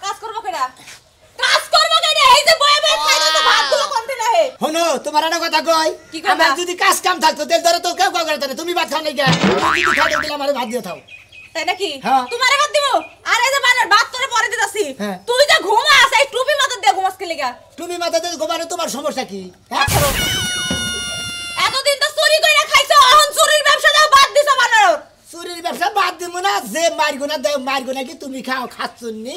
কাজ করব কেডা এই যে বয়ে বয়ে খাইতো তো ভাতগুলো কোনতে না হে হনো তোমার একটা কথা কই আমার যদি কাজ কাম থাকতো তেল ধরে তো কেউ করে না তুমি ভাত খাও নাই কে তুমি খাও দিলে আমারে ভাত দিয়ে দাও তাই নাকি তোমারে ভাত দিব আর এই যে বানর ভাত তোরে পরে দিতাছি তুই যে ঘুমাস এই টুপি মাথা দিয়ে ঘুমাস কে লাগা টুপি মাথা দিয়ে ঘুমানো তোমার সমস্যা কি এতদিন তো চুরি কইরা খাইছো এখন চুরির ব্যবসাটাও বাদ দিছো বানর চুরির ব্যবসা বাদ দিমু না যে মারগো না দেও মারগো না কি তুমি খাও খাচ্ছনি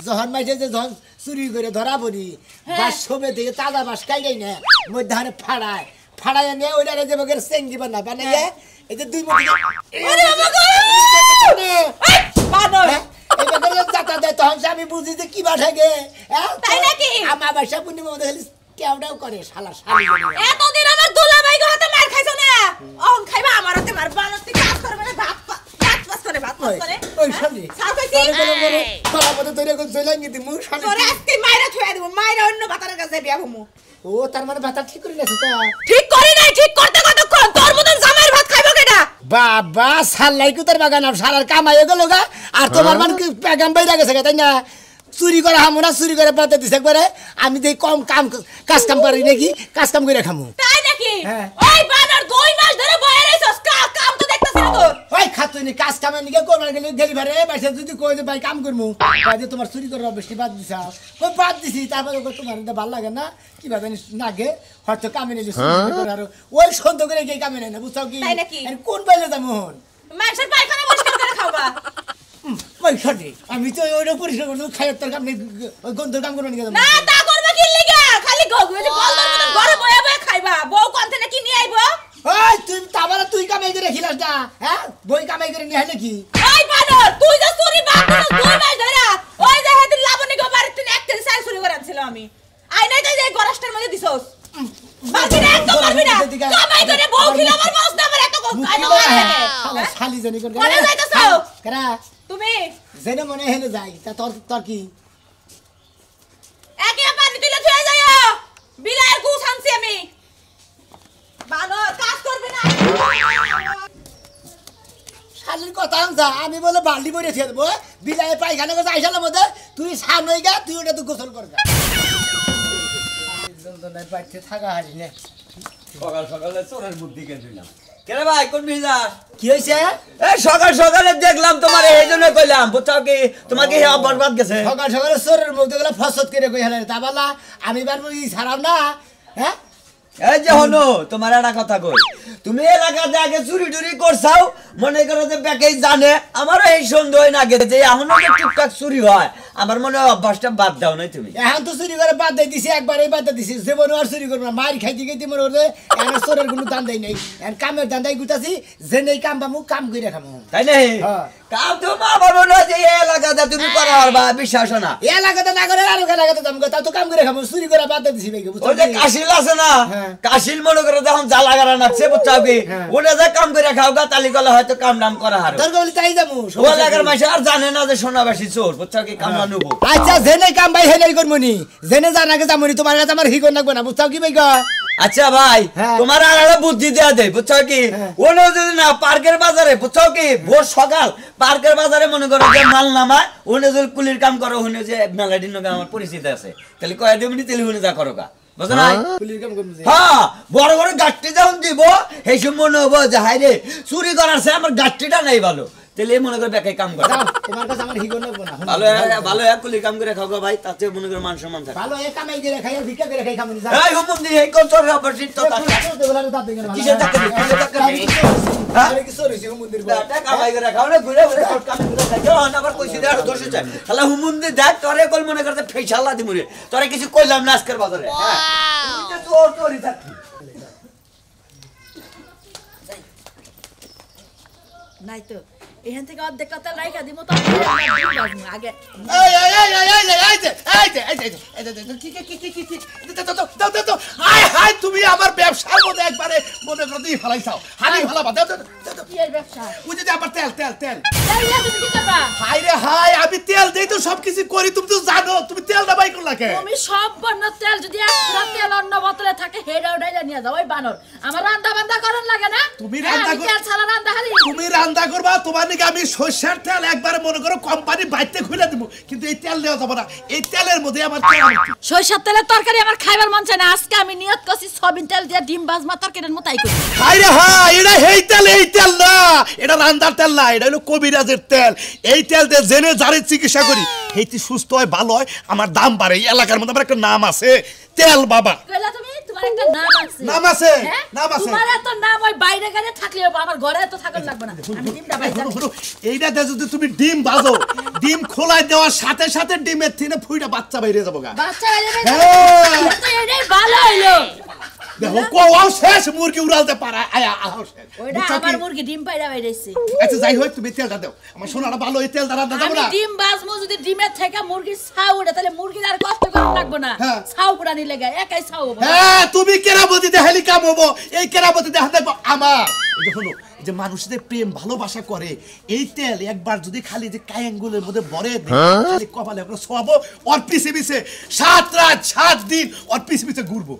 যখন মাইছে যে যখন চুরি করে ধরা পড়ি বাস সবে থেকে তাজা বাস খাইলাই না মধ্যে ফাড়ায় ফাড়ায় নিয়ে ওইটারে যে বগের সেঙ্গি বানাইয়ে এই যে দুই মুঠি আরে বাবা এই বানর এই বগের জাতা দেয় তখন আমি বুঝি যে কি বাঠাগে তাই নাকি আমার বাসা পুনি মধ্যে খালি কেওড়াও করে শালা শালি এতদিন আমার দুলাভাই গো হাতে মার খাইছো না এখন খাইবা আমার হাতে মার বানর তুই কাজ করবে না ভাত পাস করে ওই শালি সাউ কইছি কলা পথে তৈরি করে চলে গিয়ে দিমু শালি তোরে আজকে মাইরা থুয়া দেব মাইরা অন্য বাতারের কাছে বিয়া হমু ও তার মানে ভাত ঠিক করে নেছে তা ঠিক করে নাই ঠিক করতে কতক্ষণ তোর মতন জামাইয়ের ভাত খাইবো কেডা বাবা সাল্লাই কুতার বাগান আর সারার কামাইয়ে গেল গা আর তোমার মানে কি পেগাম বাইরা গেছে তাই না চুরি করে হামু না চুরি করে পাতে দিছে একবারে আমি দেই কম কাম কাজ কাম করি নাকি কাজ কাম করে খামু তাই নাকি ওই বানর 2 মাস ধরে বয়ে রইছস কাম তো দেখতাছ না তোর ওই খাতুনি কাজ কামে নিকে করবার গেলে গেলি বারে বাইসে যদি কই যে ভাই কাম করমু কাজে তোমার চুরি করে বেশি বাদ দিছা ওই বাদ দিছি তারপরে তোমার এটা ভালো লাগে না কি ভাবে নাগে হয়তো কামে নিলে চুরি করে আর ওই সন্দেহ করে কি কামে না বুঝছাও কি আর কোন বাইলে যামুন মানুষের পায়খানা পরিষ্কার করে খাওবা ওই খাটি আমি তো ওইটা পরিষ্কার করতে খাইয়ার তোর কাম নেই ওই গন্ধর কাম করবো না তা করবে কি লাগা খালি গগুয়ে যে বল ধরবো ঘরে বয়ে বয়ে খাইবা বউ কোনতে নাকি নিয়ে আইবো ওই তুই তাবারা তুই কামাই করে খিলাস না হ্যাঁ বই কামাই করে নিয়ে আইলে কি ওই বানর তুই যে চুরি বাদ দিস 2 মাস ধরে ওই যে হেদিন লাবণী গো বাড়ি তুই এক কেজি চাল চুরি করে আনছিল আমি আই নাই তাই যে গরাস্টার মধ্যে দিছস বাকি রে একদম পারবি না কামাই করে বউ খিলা আমার বস না আমার এত কাজ শালা শালি জানি করে কোনে যাইতাছো কেরা তুমি জেনে মনে হেলে যাই তা তোর কি একে পানি তুলে থুয়ে যাও বিলায়ের গুছ আনছি আমি বানর কাজ করবে না শালির কথা আনছা আমি বলে বাল্টি ভরে ছেড়ে দেবো বিলায় পায়খানা করে আইসালার মধ্যে তুই সামনে গা তুই ওটা তো গোসল করবে থাকা হারি নে সকাল সকালে চোরের বুদ্ধি কেছিলাম কেরে ভাই কোন মিজাজ কি হইছে এই সকাল সকালে দেখলাম তোমার এইজন্য কইলাম বুঝছো কি তোমাকে হে বরবাদ গেছে সকাল সকালে চোরের মুখ দেখলে ফসত করে কই হেলে তা বলা আমি বার বলি ছাড়াম না হ্যাঁ এই যে হনো তোমার একটা কথা কই তুমি এলাকাতে আগে চুরি টুরি করছাও মনে করো যে বেকেই জানে আমারও এই সন্দেহ না গেছে যে এখনো যে টুকটাক চুরি হয় আমার মনে হয় অভ্যাসটা বাদ দাও নাই তুমি এখন তো চুরি করে বাদ দিয়ে দিছি একবারই বাদ দিয়ে দিছি জীবনে আর চুরি করবো না মার খাইতে খাইতে মনে হচ্ছে এখন চোরের কোনো দান্দাই নেই এখন কামের দান্দাই গুতাছি যে নেই কাম পামু কাম করে খামু তাই নাই কাম তো মা বলো না যে এই এলাকাতে তুমি করো আর বা বিশ্বাস না এলাকাতে না করে আর এলাকাতে দাম তা তো কাম করে খামু চুরি করে বাদ দিয়ে দিছি ভাই ওই যে কাশিল আছে না কাশিল মনে করে যখন জ্বালা গাড়া নাচছে বুঝছো কি ওটা যে কাম করে খাও গা তালি গলা হয়তো কাম নাম করা হারো তোর বলি তাই যামু ও এলাকার মানুষ আর জানে না যে সোনাবাসী চোর বুঝছো কি কাম না নেবো আচ্ছা জেনে কাম ভাই হেলাই করমুনি জেনে জানাকে যামুনি তোমার কাছে আমার হিগন লাগবে না বুঝছো কি ভাই গো আচ্ছা ভাই তোমার আর একটা বুদ্ধি দেয়া দে বুঝছো কি ওনো যদি না পার্কের বাজারে বুঝছো কি ভোর সকাল পার্কের বাজারে মনে করো যে মাল নামায় ওনে যদি কুলির কাম করো ওনে যে মেলাডির নগে আমার পরিচিত আছে তাহলে কয় দিবনি তাহলে ওনে যা করো গা বুঝছো না কুলির কাম করমু হ্যাঁ বড় বড় গাট্টি যখন দিব এই সময় মনে হবো যে হাই রে চুরি করার সে আমার গাট্টিটা নাই ভালো তাহলে মনে করে বেকাই কাম করে তোমার কাছে আমার হিগন লাগবে না ভালো ভালো এক কুলি কাম করে খাও গো ভাই তাতে মনে করে মান সম্মান থাকে ভালো এক কামাই করে খাই ভিক্ষা করে খাই খামুনি যা এই হুকুম দি এই কোন তোর অপরচিত তো কিসের টাকা আরে কি সরি হুম মন্দির টাকা কামাই করে খাও না ঘুরে ঘুরে কোট কাম করে খাই যখন আবার কইছি দে আর দোষ চাই শালা হুকুম দি দেখ তোরে কল মনে করতে ফেসালা দি মরে তোরে কিছু কইলাম না আজকের বাজারে হ্যাঁ তুই তো তোরই থাকি নাই তো এখান থেকে অর্ধেক কথা রাইখা দিমু তো আগে তুমি আমার ব্যবসার মধ্যে একবারে মনে করে দিয়ে ফেলাইছাও হানি ফেলা বাদ ব্যবসা ওই যে আমার তেল তেল তেল তুমি কি করবা হাই রে হাই আমি তেল দেই তো সবকিছু করি তুমি তো জানো তুমি তেল না বাই করলা কে তুমি সব বর্ণ তেল যদি এক ফুটা তেল অন্য বোতলে থাকে হেডা উঠাই লইয়া নিয়ে যাও ওই বানর আমার রান্না বান্না করার লাগে না তুমি রান্না কর তেল ছাড়া রান্না খালি তুমি রান্না করবা তোমার নাকি আমি সরষের তেল একবার মনে করো কোম্পানি বাইতে খুলে দেব কিন্তু এই তেল দেওয়া যাবে না এই তেলের মধ্যে আমার সরষের তেলের তরকারি আমার খাইবার মন চায় না আজকে আমি নিয়ত করছি সয়াবিন তেল দিয়ে ডিম ভাজমা তরকারির মতোই করি হায়রে হ্যাঁ এটা এই তেল না এটা রান্নার তেল না এটা হলো কবিরাজের তেল এই তেল দিয়ে জেনে জারে চিকিৎসা করি এইটি সুস্থ হয় ভালো হয় আমার দাম বাড়ে এই এলাকার মধ্যে আমার একটা নাম আছে তেল বাবা কইলা তুমি তোমার একটা নাম আছে নাম আছে তোমার এত নাম ওই বাইরে গেলে থাকলে আমার ঘরে তো থাকার লাগবে না আমি ডিমটা ভাজা এইটাতে যদি তুমি ডিম ভাজো ডিম খোলাই দেওয়ার সাথে সাথে ডিমের থেকে ফুইটা বাচ্চা বাইরে যাবো গা বাচ্চা বাইরে হ্যাঁ তো এটাই ভালো হইলো দেখো কোয়াও শেষ মুরগি উড়ালতে পারা আয়া আহ শেষ ওইটা আমার মুরগি ডিম পাইরা বাইরেছে আচ্ছা যাই হোক তুমি তেলটা দাও আমার সোনাটা ভালো এই তেলটা রান্না দাও আমি না ডিম ভাজমু যদি ডিমের থেকে মুরগি ছাউ ওঠে তাহলে মুরগির আর কষ্ট করা লাগবে না হ্যাঁ। ছাউ পুরানি লেগে একাই ছাউ হবে হ্যাঁ তুমি কেরামতিতে হেলি কাম হবো এই কেরামতিতে হাতে আমার এই যে হলো এই যে মানুষদের প্রেম ভালোবাসা করে এই তেল একবার যদি খালি যে কায়াঙ্গুলের মধ্যে ভরে দেয় খালি কপালে আমরা শোয়াবো ওর পিছে পিছে 7 রাত 7 দিন ওর পিছে পিছে ঘুরবো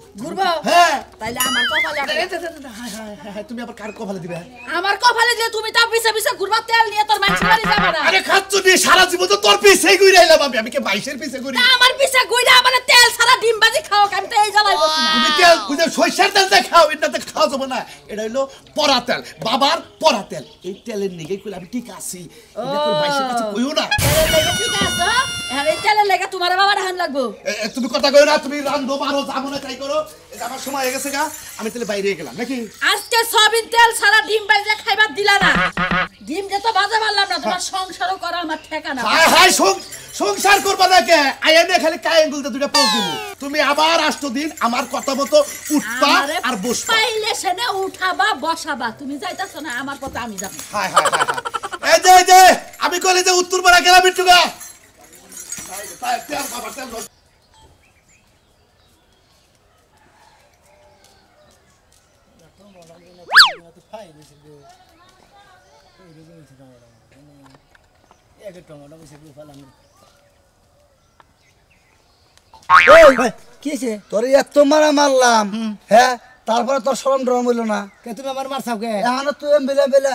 হ্যাঁ তাইলে আমার কপালে হ্যাঁ তুমি আবার কার কপালে দিবে আমার কপালে দিয়ে তুমি তাও পিছে পিছে ঘুরবা তেল নিয়ে তোর মাইছি বাড়ি যাবে না আরে খাচ্ছ নি সারা জীবন তো তোর পিছেই ঘুরে আইলাম আমি কি 22 এর পিছে ঘুরি তা আমার পিছে কইরা আমার তেল ছাড়া ডিম ভাজি খাও আমি তো এই জ্বালাই বসি না তুমি তেল বুঝে সরষের তেলটা খাও এটাতে খাওয়া যাবে না এটা হলো পরা তেল বাবার পরা তেল এই তেলের নিগে কইলে আমি ঠিক আছি এটা কই 22 এর কাছে কইও না তেলের লেগে ঠিক আছে আর এই তেলের লেগে তোমার বাবা রাহান লাগবো তুমি কথা কইও না তুমি রান্ধো মারো যাবো না তাই করো এটা আমার সময় হয়ে গেছে গা আমি তাহলে বাইরে গেলাম নাকি আজকে সয়াবিন তেল ছাড়া ডিম ভাজি খাইবার দিলা না ডিম যে তো ভাজা পারলাম না তোমার সংসারও করা আমার ঠেকানা হায় হায় সংসার করবা নাকি আইনে খালি কায়াঙ্গুলতে দুইটা পোক দিব তুমি আবার 8 দিন আমার কথা মতো উঠবা আর বসবা পাইলে সেনে উঠাবা বসাবা তুমি যাইতাছ না আমার কথা আমি যাব হায় হায় হায় হায়। এই যে আমি কইলে যে উত্তরপাড়া গেলাম একটুগা তেল বাবা তেল তোর এত মারা মারলাম হ্যাঁ তারপরে তোর শরম ডরম হইলো না তুমি আমার মারছাও কে এখন তুই বেলা বেলা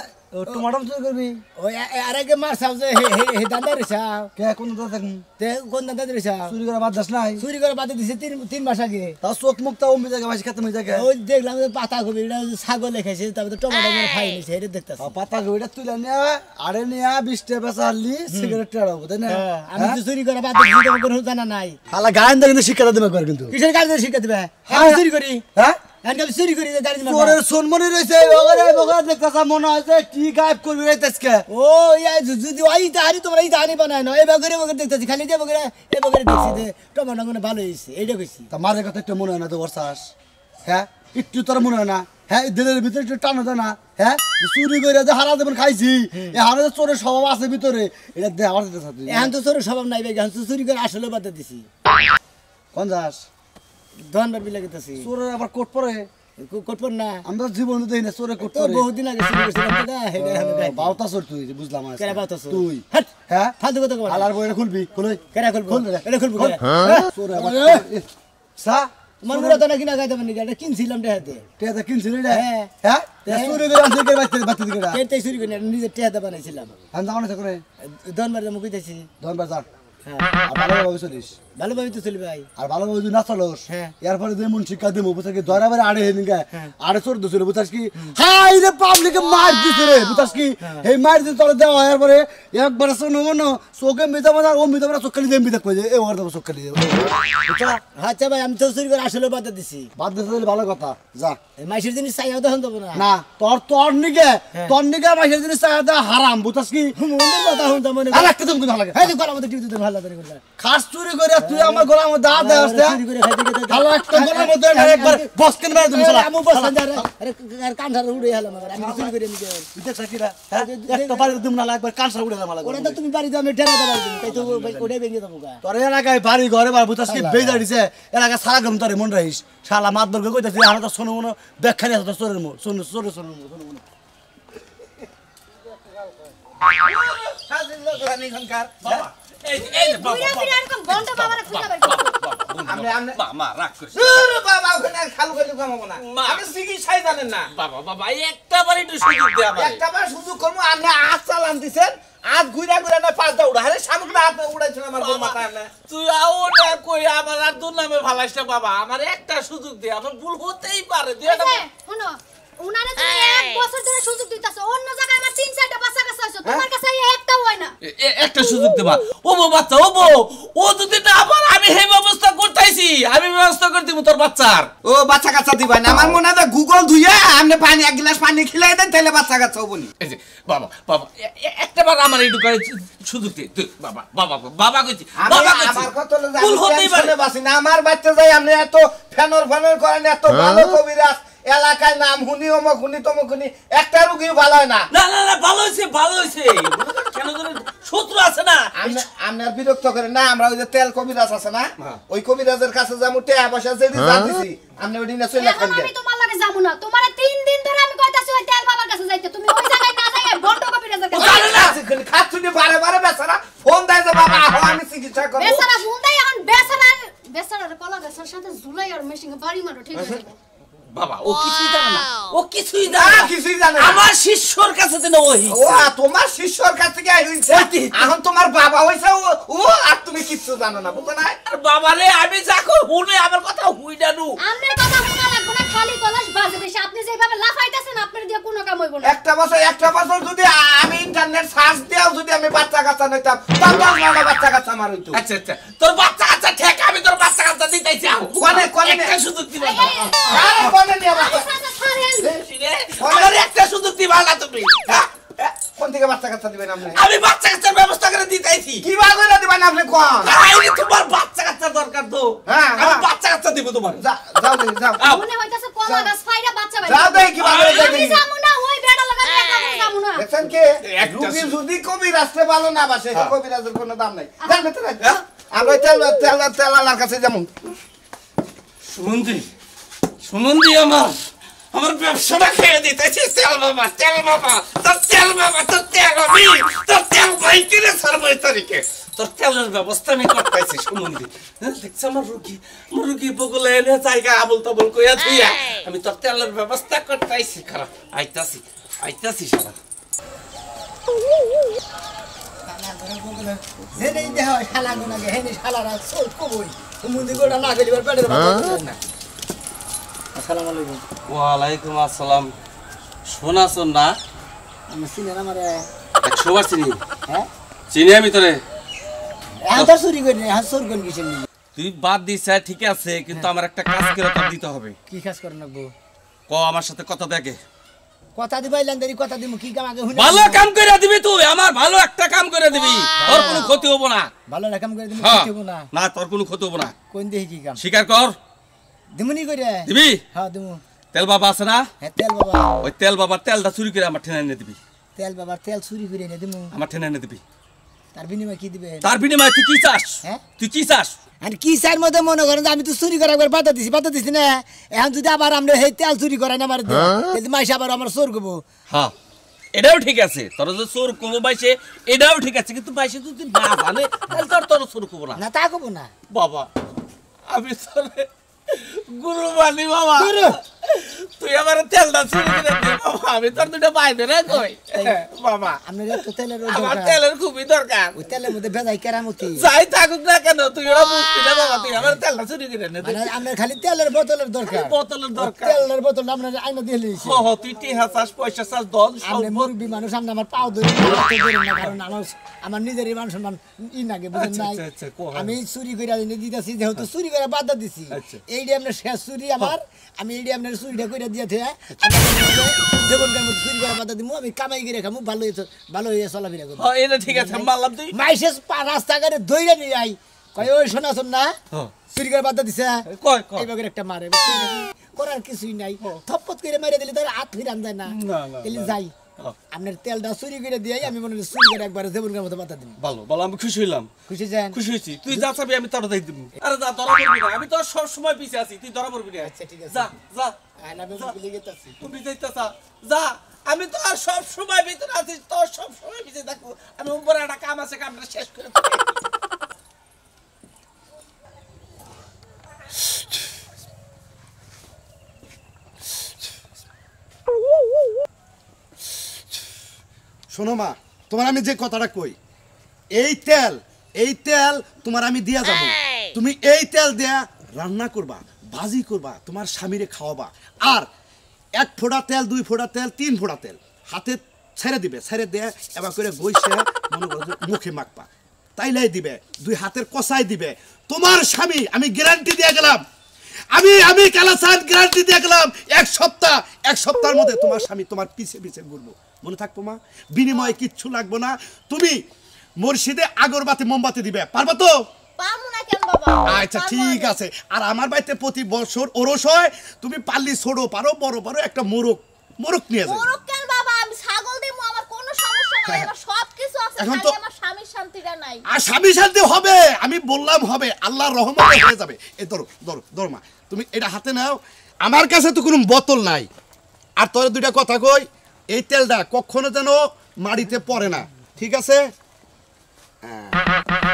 টমাটো চুরি করবি ওই আরেকে মারছাও যে হে দাদা রেছাও কে কোন দাদা থাকুন তে কোন দাদা রেছাও চুরি করে বাদ দাস নাই চুরি করে বাদে দিছে 3 মাস আগে তাও চোখ মুখ তাও অম্বি জায়গা মাসি খেতে মুই জায়গা ওই দেখলাম যে পাতা কবি এটা ছাগল লেখাইছে তারপরে টমেটো করে খাই নিছে এটা দেখতাছি পাতা গইটা তুলে নিয়া আরে নিয়া 20 টাকা বেচা আনলি সিগারেট টেড়াবো তাই না আমি তো চুরি করে বাদে দিতে কোনো জানা নাই হালা গায়ন দা কিন্তু শিক্ষা দেবে করে কিন্তু কিসের কাজ শিখা দিবে আমি চুরি করি হ্যাঁ আমি চুরি করি গাড়ি তোরের সোনমনি রইছে ওগরে বগরে দেখতাছ মনে হইছে কি গায়েব করবি রাইতাছকে ও ইয়া যদি ওই তাহারি তোমরা এই তাহারি বানায় না এই বগরে বগরে দেখতেছি খালি যে বগরে এই বগরে দেখছি যে টমেটো মানে ভালো হইছে এইটা কইছি তা মারের কথা একটু মনে হয় না তো বর্ষাস হ্যাঁ একটু তোর মনে হয় না হ্যাঁ দিলের ভিতরে একটু টানো দেয় না হ্যাঁ চুরি করে যে হারা দেবেন খাইছি এই হারা যে চোরের স্বভাব আছে ভিতরে এটা দে আমার দিতে তুই এখন তো চোরের স্বভাব নাই এখন তো চুরি করে আসলে বাদ দিছি কোন যাস ধনবার বিলে গেতেছি চোরের আবার কোট পরে কোটপর না আমরা জীবন দেখি না চোরে কোট তো পরে বহুদিন আগে চুরি করছিলাম তো না হেডে আমি গাই বাউতা চোর তুই বুঝলাম আজ কেরা বাউতা চোর? তুই হাট হ্যাঁ ফালতু কথা কর হালার বইটা খুলবি খুলই কেরা খুলবো খুল রে। এটা খুলবো কেরা চোরে আবার সা তোমার মুরা তো না কিনা গাইতে পারি এটা কিনছিলাম দেখাতে টেটা কিনছিস রে হ্যাঁ। হ্যাঁ চুরি করে আনছিস কে বাচ্চা দিকে কেটে চুরি করি না নিজে টেহাতে বানাইছিলাম আমি যাও না করে ধনবার মুখ কইতেছি ধনবার যা হ্যাঁ আর ভালোভাবে চলিস ভালোভাবে তো চলবে ভাই আর ভালোভাবে যদি না চলোস হ্যাঁ। এরপরে যেমন শিক্ষা দেবো বুঝাস কি দরাবারে আড়ে হেন গা আড়ে চোর দিছিল বুঝাস কি হাই রে পাবলিকে মার দিছে রে বুঝাস কি এই মার দিতে তোর দেওয়া এরপরে একবার শোনো মনো চোখে মিতা মার ও মিতা মার চোখে দিয়ে মিতা কই এ ওর দেবো চোখে দিয়ে বুঝছা আচ্ছা ভাই আমি তো চুরি করে আসলে বাদ দিছি বাদ দিতে দিলে ভালো কথা যা এই মাইশের জিনিস চাইও তখন দেবো না না তোর নিগে মাসের জিনিস চাইতে হারাম বুঝাস কি মন্দির কথা শুনতাম মনে আর একটা তুমি ভালো লাগে এই গলা মতো টিপতে তো ভালো করে করলা খাস চুরি করে তুই আমার গলার মধ্যে হাত দেয় আসতে চুরি করে খাইতে গেতে ভালো একটা গলার মধ্যে একবার বসকেন মেরে তুমি শালা আমি বসলাম যা আরে কান ধরে উড়ে গেল আমার আমি চুরি করে নিয়ে গেল দেখ সাকিরা একটা পারে তুমি না একবার কানসা উড়ে মালা ওরা তো তুমি বাড়ি যাও আমি ঠেলা দেবার দিন তাই তো ওটাই ভেঙে দেবো গা তোর এলাকায় বাড়ি ঘরে বার বুঝাস কি বেজা দিছে এলাকা সারা গম তোরে মন রাখিস শালা মাত বর্গ কইতাছি আমরা তো শোনো মনো ব্যাখ্যা নিয়ে তোর চোরের মো শোনো চোরে শোনো মনো বুইরা বুইরা এরকম বন্ড বাবারে খুঁজা বের করো আমি মা রাগ করিস বাবা ওখানে খালু খালু কামাবো না মা। আমি চিকিৎসাই জানেন না বাবা বাবা একটা বার একটু সুযোগ দে আমারে একটা বার সুযোগ করবো আপনি আজ চালান দিছেন আজ ঘুরা ঘুরা না পাঁচটা উড়া আরে সামুকটা হাতে উড়াইছেন আমার গোল মাথায় না তুই ওটা কই আমার আর তোর নামে ভালাইস না বাবা আমার একটা সুযোগ দে আমার ভুল হতেই পারে তুই একটা শোনো উনারে তুমি এক বছর ধরে সুযোগ দিতাছো অন্য জায়গায় আমার 3-4টা বাচ্চা কাছে আছে তোমার কাছে একটাও হয় না একটা সুযোগ দেবা ও বউ বাচ্চা ও বউ ও যদি না আবার আমি এই ব্যবস্থা করতেছি আমি ব্যবস্থা করে দিব তোর বাচ্চার ও বাচ্চা কাচ্চা দিবেন আমার মনে হয় গুগল ধুইয়া আপনি পানি এক গ্লাস পানি খিলাই দেন তাহলে বাচ্চা কাচ্চা হবনি এই যে বাবা বাবা একটা বার আমার এইটুকু সুযোগ দে তুই বাবা বাবা বাবা কইছি বাবা কইছি আমার কত লোক ভুল হতেই পারে বাসি না আমার বাচ্চা যাই আপনি এত ফেনর করেন এত ভালো কবিরাজ এলাকায় নাম হুনি অমক হুনি তমক হুনি একটা রুগী ভালো হয় না না না না ভালো হইছে কেন জানেন শত্রু আছে না আপনার বিরক্ত করে না আমরা ওই যে তেল কবিরাজ আছে না ওই কবিরাজের কাছে যাবো টাকা পয়সা যে দিছি আপনি ওই দিনে চলে এখন আমি তোমার লাগে যাবো না তোমারে 3 দিন ধরে আমি কইতাছি ওই তেল বাবার কাছে যাইতে তুমি ওই জায়গায় না যাই বড় কবিরাজের কাছে খাচ্ছুনি বারে বারে বেচারা ফোন দেয় যে বাবা আহো আমি চিকিৎসা করব বেচারা ফোন দেয় এখন বেচারার কলা গাছের সাথে ঝুলাই আর মেশিনে বাড়ি মারো ঠিক আছে বাবা ও কিছুই জানে না ও কিছুই জানে না কিছুই জানে না আমার শিষ্যর কাছে দেন ওই ও তোমার শিষ্যর কাছ থেকে হইছে এখন তোমার বাবা হইছে ও আর তুমি কিচ্ছু জানো না বুঝছো না আর বাবারে আমি যাকো হুনে আমার কথা হুই জানু আমনের কথা শোনা লাগবে না খালি গলাস বাজে বেশি আপনি যেভাবে লাফাইতাছেন আপনার দিয়ে কোনো কাম হইব না একটা বছর যদি আমি ইন্টারনেট সার্চ দিও যদি আমি বাচ্চা কাচ্চা নইতাম তখন না বাচ্চা কাচ্চা আমার হইতো আচ্ছা আচ্ছা তোর বাচ্চা কাচ্চা ঠিক আমি তোর বাচ্চা কাচ্চা দিতেছি কোনে একটা সুযোগ দিবা আরে কোনে নিয়ে বাচ্চা আমার একটা সুযোগ দিবা না তুমি কোন থেকে বাচ্চা কাচ্চা দিবেন আপনি আমি বাচ্চা কাচ্চার ব্যবস্থা করে দিতেছি কি বাগলা দিবেন আপনি কোন আরে তোমার বাচ্চা কাচ্চা দরকার তো হ্যাঁ, আমি হ্যাঁ। বাচ্চা কাচ্চা দিব তোমার যাও যাও মনে হইতাছে কলা গাছ ফাইরা বাচ্চা বাইরে যাও দেই কি বাগলা আমি দিবেন যাবো না ওই বেড়া লাগা একা যাবো না দেখছেন কি রুগী যদি কবি রাস্তে ভালো না বাসে কবি রাজের কোনো দাম নাই জান ভেতরে আমরা তেল আলার কাছে যাবো সুমন্দি আমার ব্যবসাটা খেয়ে দিতেছি তেল বাবা তোর তেল বাবা তোর তেল আমি তোর তেল ভাই কিনে সারবো এই তারিখে তোর তেলের ব্যবস্থা আমি করতেছি সুমন্দি দেখছি আমার রুগী বগলে এনে জায়গা আবল তাবল কইয়া থুইয়া আমি তোর তেলের ব্যবস্থা করতেছি খারাপ আইতাছি সারা হেনেই দেহ শালা গুনাকে হেনে শালারা সল কবই মুন্দি গোটা না গেলিবার পেটের ভাত না আসসালামু আলাইকুম ওয়ালাইকুম আসসালাম শোনাছন না আমি সিনেমা মারে 100 বার চিনি হ্যাঁ চিনি আমি তোরে এখন তো চুরি করি না চোর কোন কিছু নেই তুই বাদ দিস ঠিক আছে কিন্তু আমার একটা কাজ করে তোর দিতে হবে কি কাজ করেন না বউ ক আমার সাথে কথা দেখে কথা দিবাইলেন দেরি কথা দিমু কি কাম আগে হুনে ভালো কাম করে দিবি তুই আমার ভালো একটা কাম করে দিবি তোর কোনো ক্ষতি হবো না ভালো কাম করে দিমু হ্যাঁ। কি হবো না না তোর কোনো ক্ষতি হবো না কোন দেহি কি কাম স্বীকার কর দিমুনি করে দিবি হ্যাঁ দিমু তেল বাবা আছে না হ্যাঁ তেল বাবা ওই তেল বাবার তেলটা চুরি করে আমার ঠেনে এনে দিবি তেল বাবার তেল চুরি করে এনে দিমু আমার ঠেনে এনে দিবি তার বিনিময়ে কি দিবে তার বিনিময়ে তুই কি চাস হ্যাঁ? তুই কি চাস আর কি চার মধ্যে মনে করেন যে আমি তো চুরি করা একবার বাধা দিছি না এখন যদি আবার আমরা সেই তেল চুরি করাই না আমার তাহলে মাইসে আবার আমার চোর করবো হ্যাঁ এটাও ঠিক আছে তোর যে চোর কমো বাইছে এটাও ঠিক আছে কিন্তু বাইছে যদি না জানে তাহলে তোর চোর করবো না না তা করবো না বাবা আমি তোরে গুরু মানি বাবা গুরু। তুই আমার তেলটা চুরি করে দে বাবা আমি তোর দুটো বাইবে রে কই বাবা আপনার তো তেলের আমার দরকার তেলের খুবই দরকার ওই তেলের মধ্যে ভেজাই কেরামতি যাই থাকুক না কেন তুই ওরা বুঝবি না বাবা তুই আমার তেলটা চুরি করে নে মানে আপনার খালি তেলের বোতলের দরকার বোতলের দরকার তেলের বোতল আপনার আইনা দিয়ে লিয়েছি হ তুই টিহা চাস পয়সা চাস দন আপনি মুরব্বী মানুষ আপনি আমার পাও ধরে না কারণ আমার নিজেরই মান সম্মান ই নাগে বুঝেন নাই আচ্ছা, আচ্ছা, কোহান। আমি চুরি করে এনে দিতেছি যেহেতু চুরি করে বাধা দিছি আচ্ছা। এইটা আপনার শেষ চুরি আমার আমি এইটা আপনার চুরিটা করে দিয়েছে জীবনকার মধ্যে চুরি করে বাধা দিব আমি কামাই করে খামু ভালো হয়ে চলাফেরা করবো হ্যাঁ এটা ঠিক আছে মানলাম তুই মাইসে রাস্তাঘাটে দইরা নিয়ে আই কয় ওই শোনাছন না হ্যাঁ। চুরি করে বাধা দিছে কয় এইভাবে একটা মারে বুঝছেন? করার কিছুই নাই থপ্পত করে মেরে দিলে তার হাত ফিরান যায় না না, না, তাহলে না। যাই আপনার তেলটা চুরি করে দিয়ে আমি মনে হয় চুরি করে একবার জীবনকার মতো বাধা দিন ভালো ভালো আমি খুশি হইলাম খুশি যান খুশি হয়েছি তুই যা চাবি আমি তোর দাই দিব আরে যা ধরা পড়বি না আমি তো সব সময় পিছে আছি তুই ধরা পড়বি না আচ্ছা, ঠিক আছে। যা যা আয়না বেবি গুলি গেতাছি তুমি যাইতাছা যা আমি তো আর সব সময় ভিতরে আছি তোর সব সময় পিছে থাকবো আমি উপরে একটা কাম আছে কামটা শেষ করে দিই। শোনো মা, তোমার আমি যে কথাটা কই, এই তেল তোমার আমি দিয়া যাব। তুমি এই তেল দিয়া রান্না করবা, ভাজি করবা, তোমার স্বামীরে খাওয়াবা। আর 1 ফোঁটা তেল, 2 ফোঁটা তেল, 3 ফোঁটা তেল হাতে ছেড়ে দিবে, ছেড়ে দিয়ে এবার করে গইছে মনে করো মুখে মাখবা, তাইলাই দিবে, 2 হাতের কষাই দিবে। তোমার স্বামী, আমি গ্যারান্টি দিয়ে গেলাম, আমি কালাসান গ্যারান্টি দিয়ে গেলাম, 1 সপ্তাহের মধ্যে তোমার স্বামী তোমার পিছে পিছে ঘুরবো। মনে থাকবো মা, বিনিময়ে কিচ্ছু লাগবো না। তুমি মসজিদে আগরবাতি মোমবাতি দিবে, পারবা তো? পামু না কেন বাবা? আচ্ছা ঠিক আছে। আর আমার বাড়িতে প্রতি বছর ওরস হয়, তুমি পারলি ছোট পারো, বড় পারো, একটা মোরগ নিয়ে যাও। মোরগ কেন বাবা? আমি ছাগল দেবো, আমার কোনো সমস্যা নাই, আমার সব কিছু আছে, এখন খালি তো আমার স্বামীর শান্তিটা নাই। আর স্বামী শান্তি হবে, আমি বললাম হবে, আল্লাহর রহমতে হয়ে যাবে। এই ধরো মা, তুমি এটা হাতে নাও। আমার কাছে তো কোনো বোতল নাই। আর তোর 2টা কথা কই, এই তেলটা কখনো যেন মাটিতে পড়ে না, ঠিক আছে?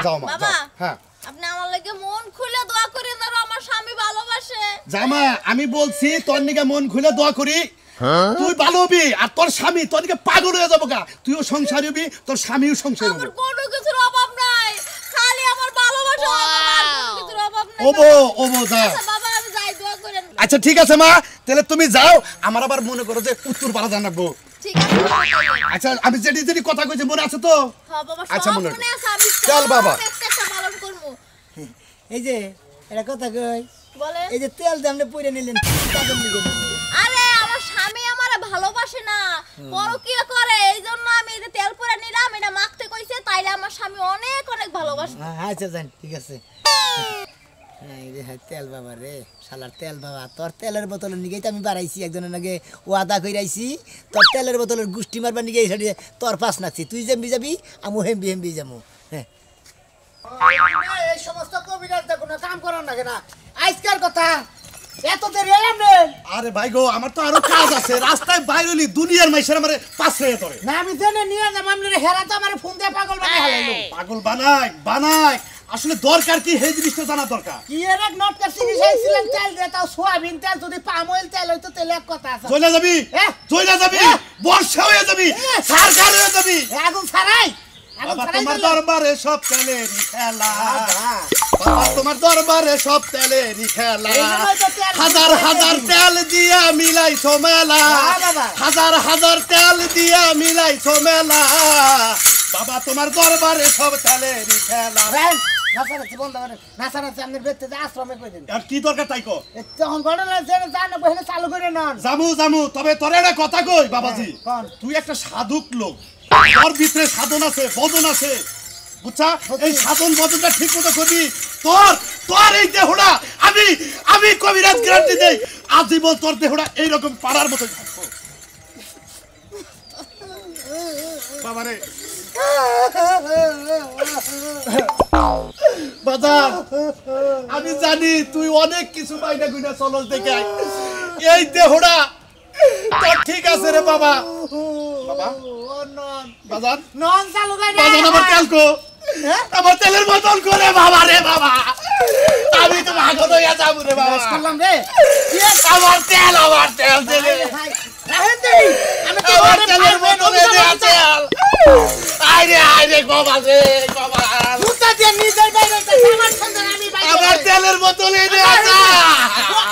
যাও মা, বাবা, যাও। হ্যাঁ আপনি আমার লাগি মন খুলে দোয়া করেন, আর আমার স্বামী ভালোবাসে। জামা, আমি বলছি তোর নিকে মন খুলে দোয়া করি, তুই ভালো হবি। আর তোর স্বামী তোর নিকে পাগল হয়ে যাবো গা, তুইও সংসারী হবি, তোর স্বামীও সংসারী হবে। আমার কোনো কিছুর অভাব নাই, খালি আমার ভালোবাসা, আমার কোনো কিছুর অভাব নাই। ওবো যা। আচ্ছা বাবা, আমি যাই, দোয়া করেন। আচ্ছা ঠিক আছে মা, তাহলে তুমি যাও। আমার আবার মনে করো যে উত্তর পাড়া জানাবো। ঠিক আছে বাবা, আচ্ছা আমি যেটি কথা কইছি মনে আছে তো? হ্যাঁ বাবা, আচ্ছা, সব মনে মনে আছে, আমি চল বাবা। একটা পালন করব। এই যে এটা কথা কই, বলেন। এই যে তেল যে আপনি পরে নিলেন, টাকা নিলেন। আরে আমার স্বামী আমারে ভালোবাসে না, পরকীয়া করে, এইজন্য আমি এই যে তেল পরে নিলাম, এটা মাখতে কইছে, তাইলে আমার স্বামী অনেক অনেক ভালোবাসে। আচ্ছা যান, ঠিক আছে। এই রে তেল বাবা রে, শালার তেল বাবা, তোর তেলের বোতলের নিগেই তো আমি বাড়াইছি, একজনের নাকি ওয়াদা কইরাইছি, তোর তেলের বোতলের গুষ্টি মারবার নিগে এই সাইডে তোর পাশ নাচ্ছি, তুই যেমবি যাবি আমি হেমবি যাবো। হ্যাঁ এই সমস্ত কবিরাজ কোনো কাম করার না কেন আজকের কথা এত দেরি এলাম রে। আরে ভাই গো, আমার তো আরো কাজ আছে, রাস্তায় বাইরলি দুনিয়ার মাইশের আমারে পাশে ধরে না, আমি জেনে নিয়ে যাবো, আমি হেরা তো আমার ফোন দিয়ে পাগল বানাই হালাইলো। পাগল বানাই আসলে দরকার কি এই জিনিসটা জানা দরকার। কি এর এক নট কাছি দিছিলেন তেল দে, তাও সোয়াবিন তেল, যদি পাম অয়েল তেল হইতো তেলে এক কথা আছে। চলে যাবি, বর্ষা হয়ে যাবি, সরকার হয়ে যাবি, আগুন ছাড়াই। বাবা তোমার দরবারে সব তেলেরই খেলা, বাবা তোমার দরবারে সব তেলেরই খেলা, হাজার হাজার তেল দিয়া মিলাইছো মেলা, হাজার হাজার তেল দিয়া মিলাইছো মেলা, বাবা তোমার দরবারে সব তেলেরই খেলা। নাচানাচি বন্ধ করেন, নাচানাচি আপনার বেঁচতে যে আশ্রমে করে দিন। আর কি দরকার তাই কো, তখন ঘটনা জেনে জানো বহিনে চালু করে নন। জামু তবে তোর একটা কথা কই বাবাজি, তুই একটা সাধুক লোক, তোর ভিতরে সাধন আছে, বদন আছে, বুঝছা? এই সাধন বদনটা ঠিক মতো করবি, তোর এই দেহটা আমি কবিরাজ গ্যারান্টি দেই, আজীবন তোর দেহটা এইরকম পাড়ার মতো থাকবো। বাবারে বাজার, আমি জানি তুই অনেক কিছু বাইনা গুইনা চলস দেখে, এই দেহটা তোর ঠিক আছে রে বাবা। বাবা বাজার নন চালু করে বাজার, আমার তেল কো, আমার তেলের বোতল করে বাবা রে বাবা, আমি তো ভাগো হইয়া যাবো রে বাবা। করলাম রে, আমার তেল দিলে, রাহেন দেই আমি তো আমার তেলের বোতলে দেয়া তেল, আইরে গোবাল রে গোবাল, মুতা দিয়ে নিজের বাইরে আমার সন্তান আমি বাইরে, আমার তেলের বোতলে দেয়া তেল,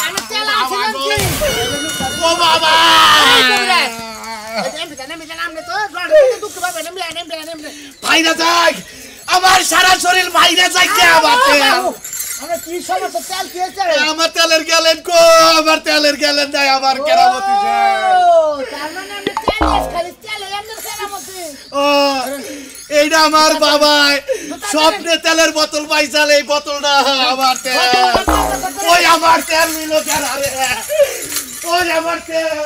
আমি তেল আনছিলাম কি ও বাবা, ভাইরা যাই, আমার সারা শরীর ভাইরা যাই কে আমার তেল, আমার তেলের গেলেন কো, আমার তেলের গেলেন নাই, আমার কেরামতি ও এইটা আমার বাবাই স্বপ্নে তেলের বোতল পাইছাল, এই বোতলটা আমার তেল, ওই আমার তেল নিল কেন রে, ওই আমার তেল।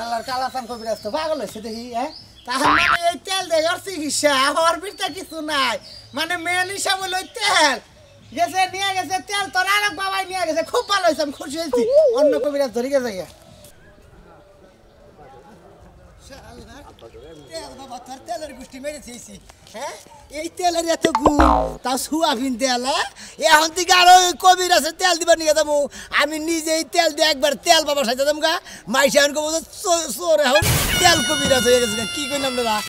আল্লাহর কালাসান কবিরাজ তো পাগল হয়েছে দেখি, হ্যাঁ? তাহার মানে এই তেল দেয় ওর চিকিৎসা, হওয়ার বিরতে কিছু নাই, মানে মেন হিসাব হলো তেল গেছে, নিয়ে গেছে তেল, তোর আরেক বাবাই নিয়ে গেছে, খুব ভালো হয়েছে, আমি খুশি হয়েছি, অন্য কবিরাজ ধরে গেছে। তেলের গোষ্ঠী মেরেছি, হ্যাঁ? এই তেলের এত গুণ, তা সোয়াবিন তেল, এখন থেকে আরো কবির আছে তেল দিবার নিয়ে যাবো, আমি নিজেই তেল দিয়ে একবার তেল বাবার সাথে যাবো গা, মাইসা এখন কবো চোর, এখন তেল কবির আছে হয়ে গেছে, কি করলাম দাদা।